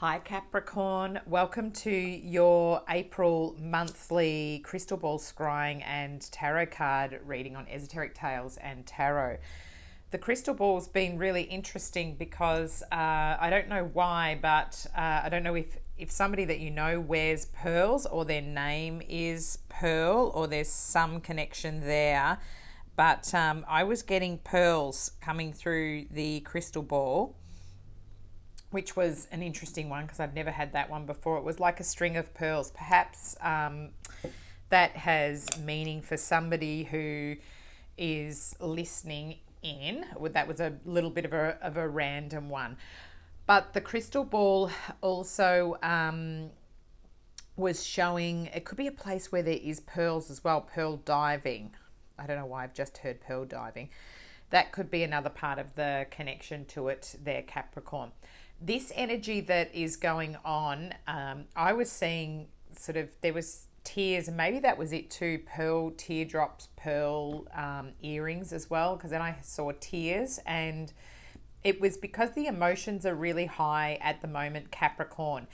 Hi Capricorn, welcome to your April monthly crystal ball scrying and tarot card reading on Esoteric Tales and Tarot. The crystal ball's been really interesting because I don't know why, but I don't know if somebody that you know wears pearls or their name is Pearl or there's some connection there. But I was getting pearls coming through the crystal ball, which was an interesting one because I've never had that one before. It was like a string of pearls. Perhaps that has meaning for somebody who is listening in. That was a little bit of a random one. But the crystal ball also was showing, it could be a place where there is pearls as well, pearl diving. I don't know why I've just heard pearl diving. That could be another part of the connection to it there, Capricorn. This energy that is going on, I was seeing sort of, there was tears, and maybe that was it too, pearl teardrops, pearl earrings as well, because then I saw tears, and it was because the emotions are really high at the moment, Capricorn.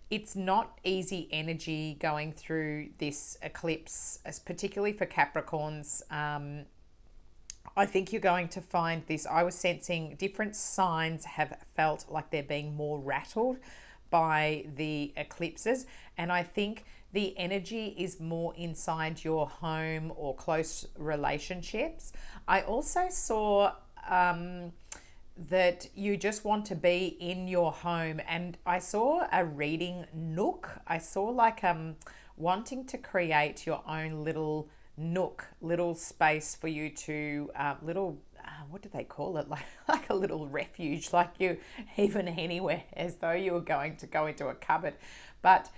It's not easy energy going through this eclipse, particularly for Capricorns. I think you're going to find this. I was sensing different signs have felt like they're being more rattled by the eclipses. And I think the energy is more inside your home or close relationships. I also saw that you just want to be in your home. And I saw a reading Nook. I saw like wanting to create your own little nook, little space for you to what do they call it, like a little refuge, like you even anywhere, as though you were going to go into a cupboard. But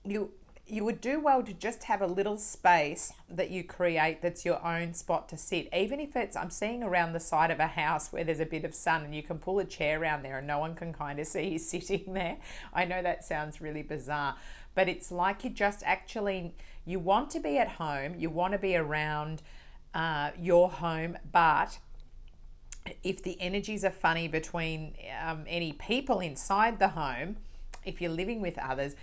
you would do well to just have a little space that you create that's your own spot to sit, even if it's, I'm seeing around the side of a house where there's a bit of sun and you can pull a chair around there and no one can kind of see you sitting there. I know that sounds really bizarre, but it's like you just actually, you want to be at home, you want to be around your home, but if the energies are funny between any people inside the home, if you're living with others,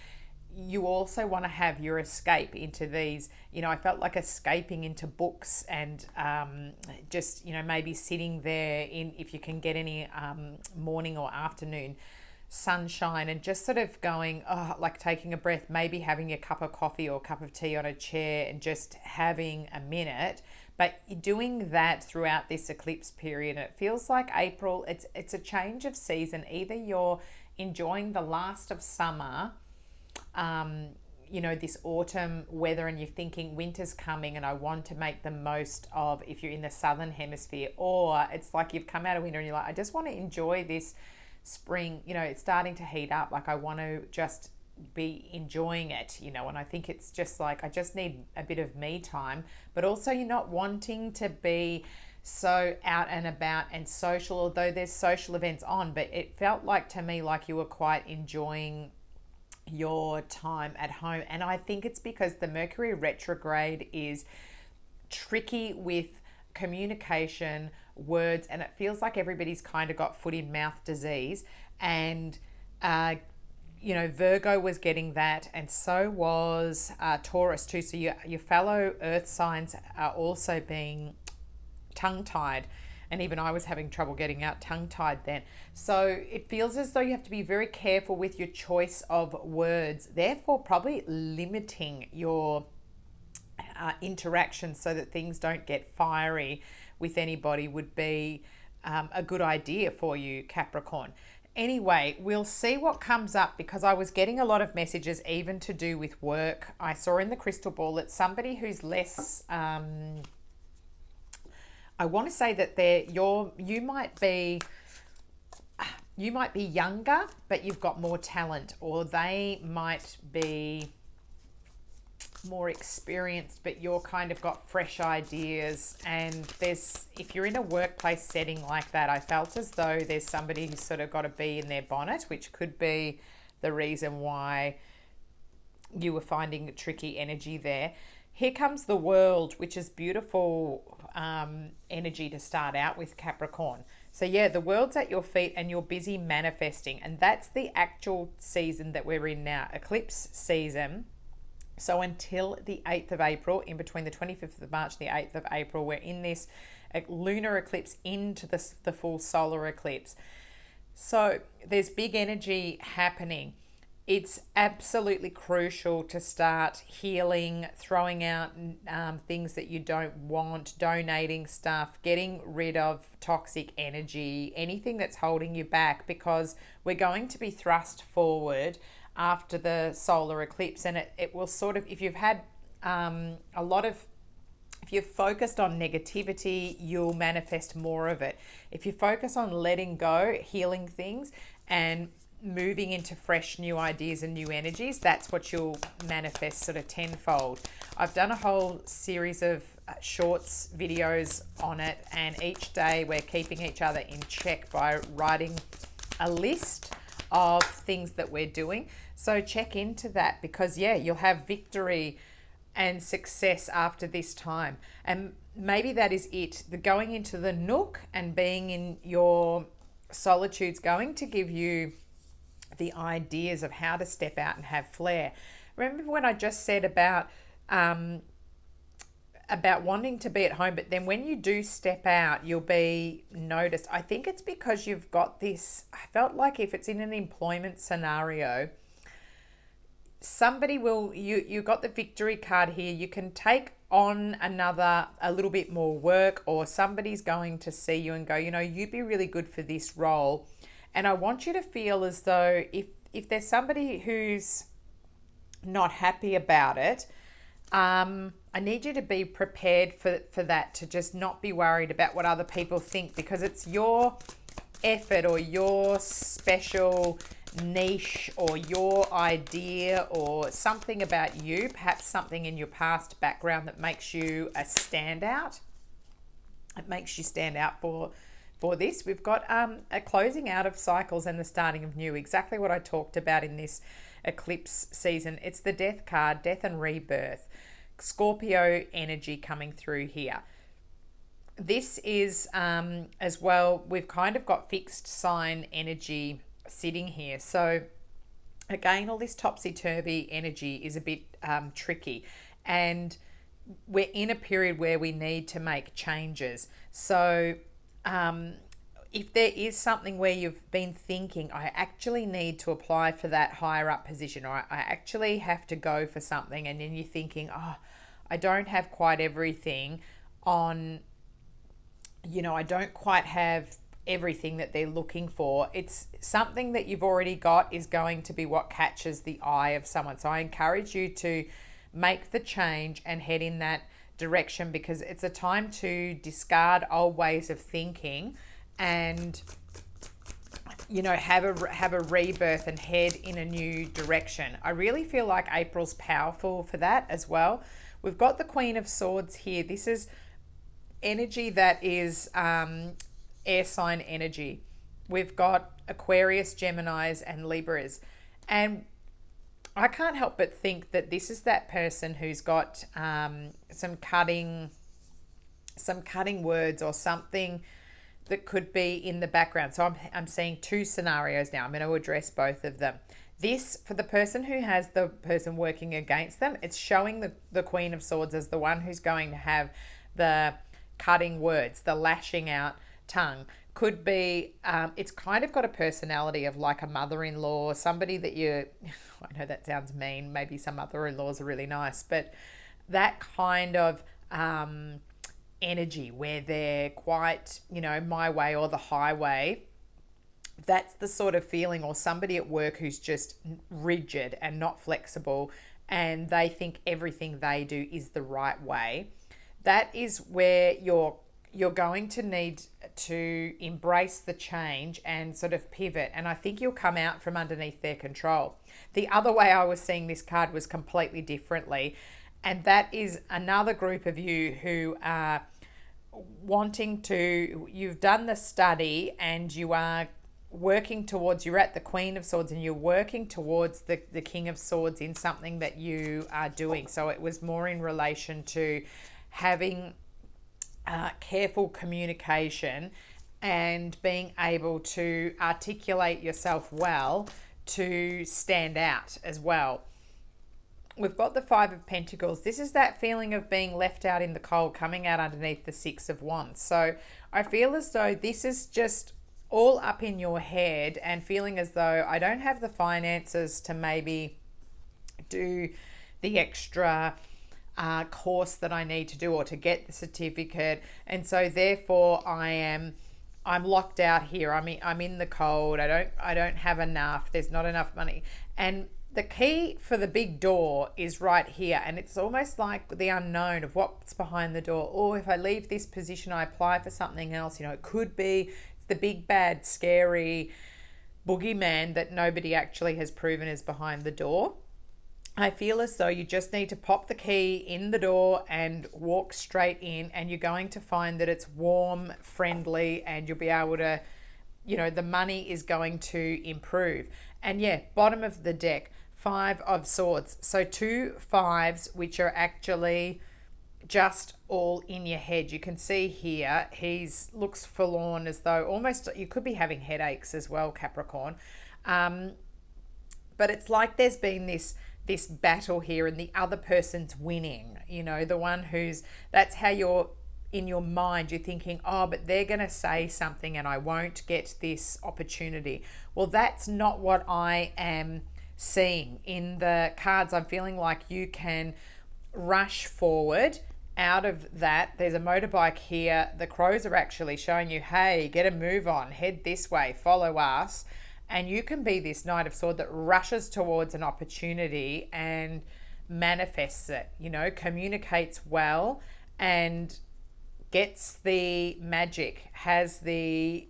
you also want to have your escape into these, I felt like escaping into books and just, maybe sitting there in, if you can get any morning or afternoon sunshine and just sort of going, like taking a breath, maybe having a cup of coffee or a cup of tea on a chair and just having a minute. But doing that throughout this eclipse period, it feels like April, it's a change of season. Either you're enjoying the last of summer, this autumn weather, and you're thinking winter's coming and I want to make the most of, if you're in the southern hemisphere, or it's like you've come out of winter and you're like, I just want to enjoy this spring, it's starting to heat up, like I want to just be enjoying it, and I think it's just like I just need a bit of me time, but also you're not wanting to be so out and about and social, although there's social events on, but it felt like to me like you were quite enjoying your time at home. And I think it's because the Mercury retrograde is tricky with communication, words, and it feels like everybody's kind of got foot in mouth disease. And Virgo was getting that, and so was Taurus too. So your fellow earth signs are also being tongue tied, and even I was having trouble getting out tongue tied then. So it feels as though you have to be very careful with your choice of words, therefore probably limiting your interactions so that things don't get fiery with anybody would be a good idea for you, Capricorn. Anyway, we'll see what comes up, because I was getting a lot of messages even to do with work. I saw in the crystal ball that somebody who's less I want to say that you might be younger, but you've got more talent, or they might be more experienced, but you're kind of got fresh ideas. And if you're in a workplace setting like that, I felt as though there's somebody who's sort of got to be in their bonnet, which could be the reason why you were finding tricky energy there. Here comes the World, which is beautiful energy to start out with, Capricorn. So yeah, the world's at your feet and you're busy manifesting. And that's the actual season that we're in now, eclipse season. So until the 8th of April, in between the 25th of March and the 8th of April, we're in this lunar eclipse into the full solar eclipse. So there's big energy happening. It's absolutely crucial to start healing, throwing out things that you don't want, donating stuff, getting rid of toxic energy, anything that's holding you back, because we're going to be thrust forward after the solar eclipse. And it will sort of, if you've had if you're focused on negativity, you'll manifest more of it. If you focus on letting go, healing things, and moving into fresh new ideas and new energies, that's what you'll manifest sort of tenfold. I've done a whole series of shorts videos on it, and each day we're keeping each other in check by writing a list of things that we're doing. So check into that, because yeah, you'll have victory and success after this time. And maybe that is it. The going into the Nook and being in your solitude's going to give you the ideas of how to step out and have flair. Remember when I just said about wanting to be at home, but then when you do step out, you'll be noticed. I think it's because you've got this, I felt like if it's in an employment scenario, somebody will, you got the victory card here. You can take on a little bit more work, or somebody's going to see you and go, you'd be really good for this role. And I want you to feel as though if there's somebody who's not happy about it, I need you to be prepared for that, to just not be worried about what other people think, because it's your effort or your special niche or your idea or something about you, perhaps something in your past background that makes you a standout. It makes you stand out for this. We've got a closing out of cycles and the starting of new, exactly what I talked about in this eclipse season. It's the death card, death and rebirth. Scorpio energy coming through here. This is as well, we've kind of got fixed sign energy sitting here. So again, all this topsy-turvy energy is a bit tricky, and we're in a period where we need to make changes. So if there is something where you've been thinking, I actually need to apply for that higher up position, or I actually have to go for something, and then you're thinking, I don't have quite everything on, I don't quite have everything that they're looking for. It's something that you've already got is going to be what catches the eye of someone. So I encourage you to make the change and head in that direction, because it's a time to discard old ways of thinking and have a rebirth and head in a new direction. I really feel like April's powerful for that as well. We've got the Queen of Swords here. This is energy that is air sign energy. We've got Aquarius, Geminis, and Libras, and I can't help but think that this is that person who's got some cutting words or something that could be in the background. So I'm seeing two scenarios now. I'm going to address both of them. This, for the person who has the person working against them, it's showing the Queen of Swords as the one who's going to have the cutting words, the lashing out tongue. Could be, it's kind of got a personality of like a mother-in-law, somebody that I know that sounds mean, maybe some mother-in-laws are really nice, but that kind of energy where they're quite, my way or the highway. That's the sort of feeling. Or somebody at work who's just rigid and not flexible, and they think everything they do is the right way. That is where you're going to need to embrace the change and sort of pivot. And I think you'll come out from underneath their control. The other way I was seeing this card was completely differently. And that is another group of you who are you've done the study and you are working towards, you're at the Queen of Swords and you're working towards the King of Swords in something that you are doing. So it was more in relation to having careful communication and being able to articulate yourself well to stand out as well. We've got the Five of Pentacles. This is that feeling of being left out in the cold, coming out underneath the Six of Wands. So I feel as though this is just all up in your head and feeling as though I don't have the finances to maybe do the extra course that I need to do or to get the certificate. And so therefore I'm locked out here. I'm in the cold. I don't have enough. There's not enough money. And the key for the big door is right here, and it's almost like the unknown of what's behind the door. Or if I leave this position, I apply for something else. It could be it's the big, bad, scary boogeyman that nobody actually has proven is behind the door. I feel as though you just need to pop the key in the door and walk straight in, and you're going to find that it's warm, friendly, and you'll be able to, the money is going to improve. And yeah, bottom of the deck, Five of Swords. So 2 5s, which are actually just all in your head. You can see here, looks forlorn, as though almost you could be having headaches as well, Capricorn. But it's like there's been this battle here and the other person's winning, the one that's how you're in your mind, you're thinking, oh, but they're going to say something and I won't get this opportunity. Well, that's not what I am seeing in the cards. I'm feeling like you can rush forward out of that. There's a motorbike here. The crows are actually showing you, hey, get a move on, head this way, follow us. And you can be this Knight of Swords that rushes towards an opportunity and manifests it, communicates well and gets the magic, has the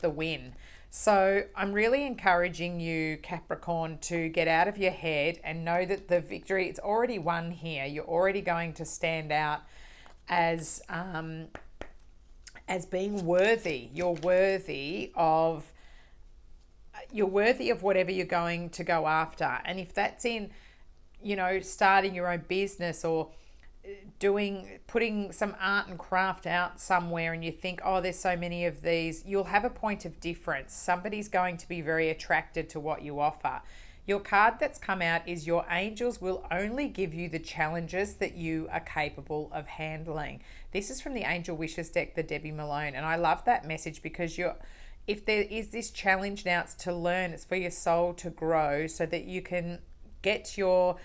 win. So I'm really encouraging you, Capricorn, to get out of your head and know that the victory, it's already won here. You're already going to stand out as being worthy. You're worthy of whatever you're going to go after. And if that's in, starting your own business or putting some art and craft out somewhere, and you think, oh, there's so many of these, you'll have a point of difference. Somebody's going to be very attracted to what you offer. Your card that's come out is your angels will only give you the challenges that you are capable of handling. This is from the Angel Wishes deck, the Debbie Malone. And I love that message because if there is this challenge now, it's to learn, it's for your soul to grow so that you can get your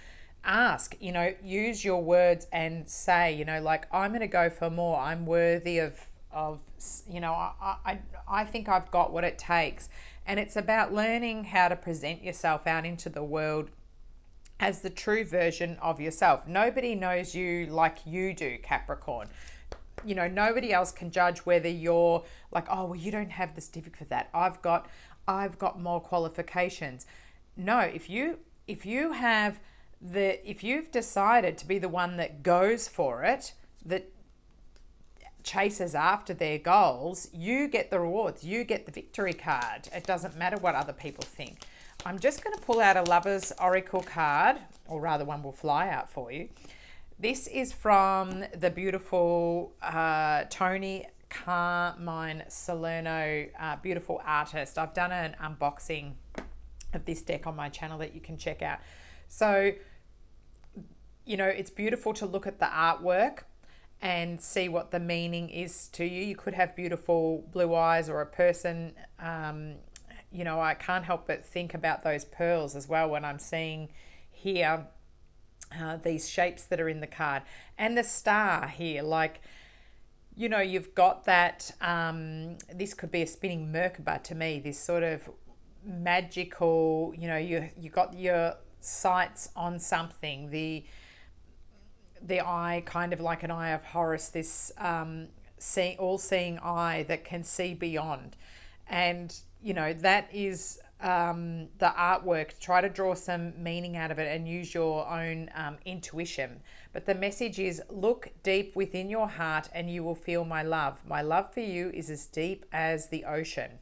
use your words and say, like, I'm going to go for more. I'm worthy of I think I've got what it takes. And it's about learning how to present yourself out into the world as the true version of yourself. Nobody knows you like you do, Capricorn. Nobody else can judge whether you're like, oh, well, you don't have the certificate for that. I've got more qualifications. No, if you've decided to be the one that goes for it, that chases after their goals, you get the rewards, you get the victory card. It doesn't matter what other people think. I'm just going to pull out a Lover's Oracle card, or rather one will fly out for you. This is from the beautiful Toni, Carmine, Salerno, beautiful artist. I've done an unboxing of this deck on my channel that you can check out. So, it's beautiful to look at the artwork and see what the meaning is to you. You could have beautiful blue eyes or a person, I can't help but think about those pearls as well when I'm seeing here these shapes that are in the card. And the star here, like, you've got that, this could be a spinning Merkaba to me, this sort of magical, you got your sights on something, the eye, kind of like an eye of Horus, this all-seeing eye that can see beyond. And that is the artwork. Try to draw some meaning out of it and use your own intuition. But the message is, look deep within your heart and you will feel my love. My love for you is as deep as the ocean.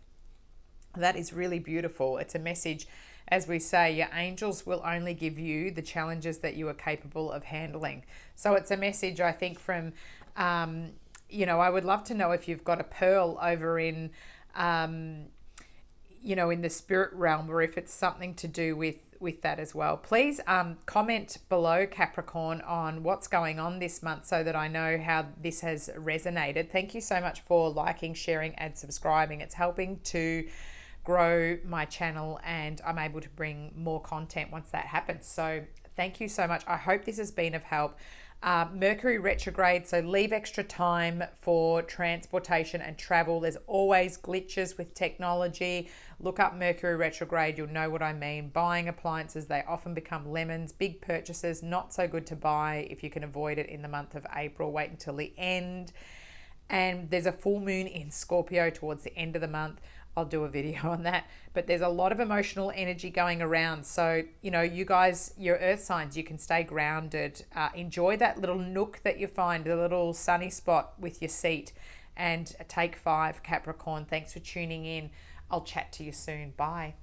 That is really beautiful. It's a message, as we say, your angels will only give you the challenges that you are capable of handling. So it's a message, I think, from I would love to know if you've got a pearl over in, in the spirit realm, or if it's something to do with that as well. Please comment below, Capricorn, on what's going on this month so that I know how this has resonated. Thank you so much for liking, sharing, and subscribing. It's helping to grow my channel, and I'm able to bring more content once that happens. So thank you so much. I hope this has been of help. Mercury retrograde, so leave extra time for transportation and travel. There's always glitches with technology. Look up Mercury retrograde, you'll know what I mean. Buying appliances, they often become lemons. Big purchases, not so good to buy if you can avoid it in the month of April. Wait until the end. And there's a full moon in Scorpio towards the end of the month. I'll do a video on that. But there's a lot of emotional energy going around. So, you guys, your earth signs, you can stay grounded. Enjoy that little nook that you find, the little sunny spot with your seat. And take 5, Capricorn. Thanks for tuning in. I'll chat to you soon. Bye.